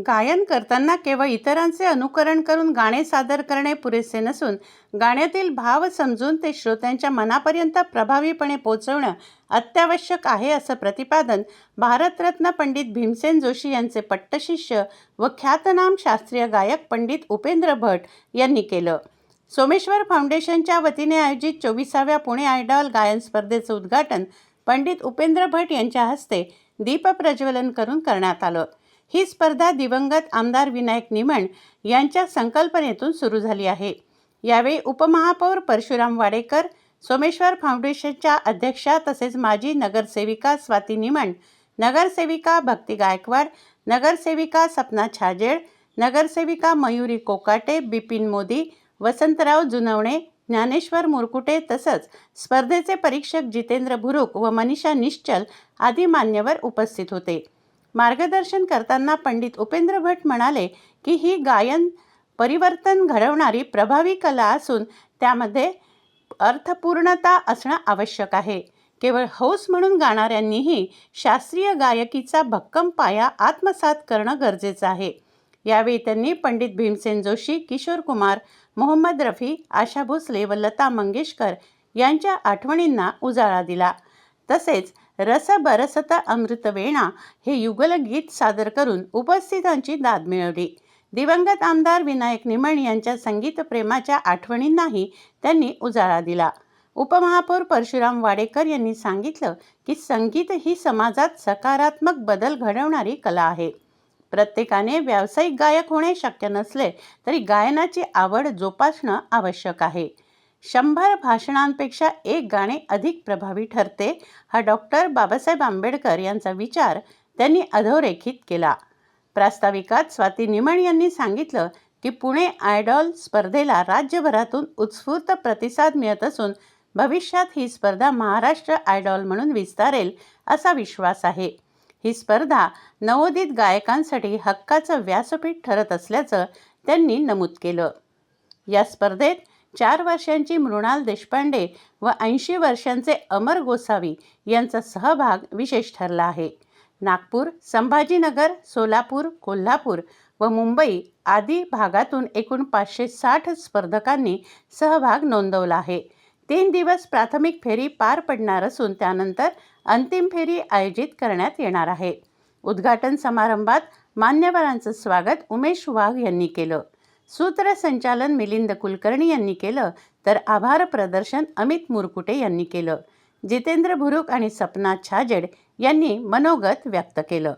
गायन करताना केवळ इतरांचे अनुकरण करून गाणे सादर करणे पुरेसे नसून गाण्यातील भाव समजून ते श्रोत्यांच्या मनापर्यंत प्रभावीपणे पोहोचवणं अत्यावश्यक आहे, असं प्रतिपादन भारतरत्न पंडित भीमसेन जोशी यांचे पट्टशिष्य व ख्यातनाम शास्त्रीय गायक पंडित उपेंद्र भट यांनी केलं. सोमेश्वर फाउंडेशनच्या वतीने आयोजित 24व्या पुणे आयडॉल गायन स्पर्धेचं उद्घाटन पंडित उपेंद्र भट यांच्या हस्ते दीपप्रज्वलन करून करण्यात आलं. ही स्पर्धा दिवंगत आमदार विनायक निमण यांच्या संकल्पनेतून सुरू झाली आहे. यावेळी उपमहापौर परशुराम वाडेकर, सोमेश्वर फाउंडेशनच्या अध्यक्षा तसेच माजी नगरसेविका स्वाती निमण, नगरसेविका भक्ती गायकवाड, नगरसेविका सपना छाजेड, नगरसेविका मयुरी कोकाटे, बिपिन मोदी, वसंतराव जुनवणे, ज्ञानेश्वर मुरकुटे तसंच स्पर्धेचे परीक्षक जितेंद्र भुरुक व मनीषा निश्चल आदी मान्यवर उपस्थित होते. मार्गदर्शन करताना पंडित उपेंद्र भट म्हणाले की ही गायन परिवर्तन घडवणारी प्रभावी कला असून त्यामध्ये अर्थपूर्णता असणं आवश्यक आहे. केवळ हौस म्हणून गाणाऱ्यांनीही शास्त्रीय गायकीचा भक्कम पाया आत्मसात करणं गरजेचं आहे. यावेळी त्यांनी पंडित भीमसेन जोशी, किशोर कुमार, मोहम्मद रफी, आशा भोसले व लता मंगेशकर यांच्या आठवणींना उजाळा दिला. तसेच रस बरसत अमृत वेणा हे युगलगीत सादर करून उपस्थितांची दाद मिळवली. दिवंगत आमदार विनायक निमण यांच्या संगीत प्रेमाच्या आठवणींनाही त्यांनी उजाळा दिला. उपमहापौर परशुराम वाडेकर यांनी सांगितलं की संगीत ही समाजात सकारात्मक बदल घडवणारी कला आहे. प्रत्येकाने व्यावसायिक गायक होणे शक्य नसले तरी गायनाची आवड जोपासणं आवश्यक आहे. 100 भाषणांपेक्षा एक गाणे अधिक प्रभावी ठरते, हा डॉक्टर बाबासाहेब आंबेडकर यांचा विचार त्यांनी अधोरेखित केला. प्रास्ताविकात स्वाती निमण यांनी सांगितलं की पुणे आयडॉल स्पर्धेला राज्यभरातून उत्स्फूर्त प्रतिसाद मिळत असून भविष्यात ही स्पर्धा महाराष्ट्र आयडॉल म्हणून विस्तारेल असा विश्वास आहे. ही स्पर्धा नवोदित गायकांसाठी हक्काचं व्यासपीठ ठरत असल्याचं त्यांनी नमूद केलं. या स्पर्धेत 4 वर्षांची मृणाल देशपांडे व 80 वर्षांचे अमर गोसावी यांचा सहभाग विशेष ठरला आहे. नागपूर, संभाजीनगर, सोलापूर, कोल्हापूर व मुंबई आदी भागातून एकूण 560 स्पर्धकांनी सहभाग नोंदवला आहे. 3 दिवस प्राथमिक फेरी पार पडणार असून त्यानंतर अंतिम फेरी आयोजित करण्यात येणार आहे. उद्घाटन समारंभात मान्यवरांचं स्वागत उमेश वाघ यांनी केलं. सूत्रसंचालन मिलिंद कुलकर्णी यांनी केलं तर आभार प्रदर्शन अमित मुरकुटे यांनी केलं. जितेंद्र भुरुक आणि सपना छाजेड यांनी मनोगत व्यक्त केलं.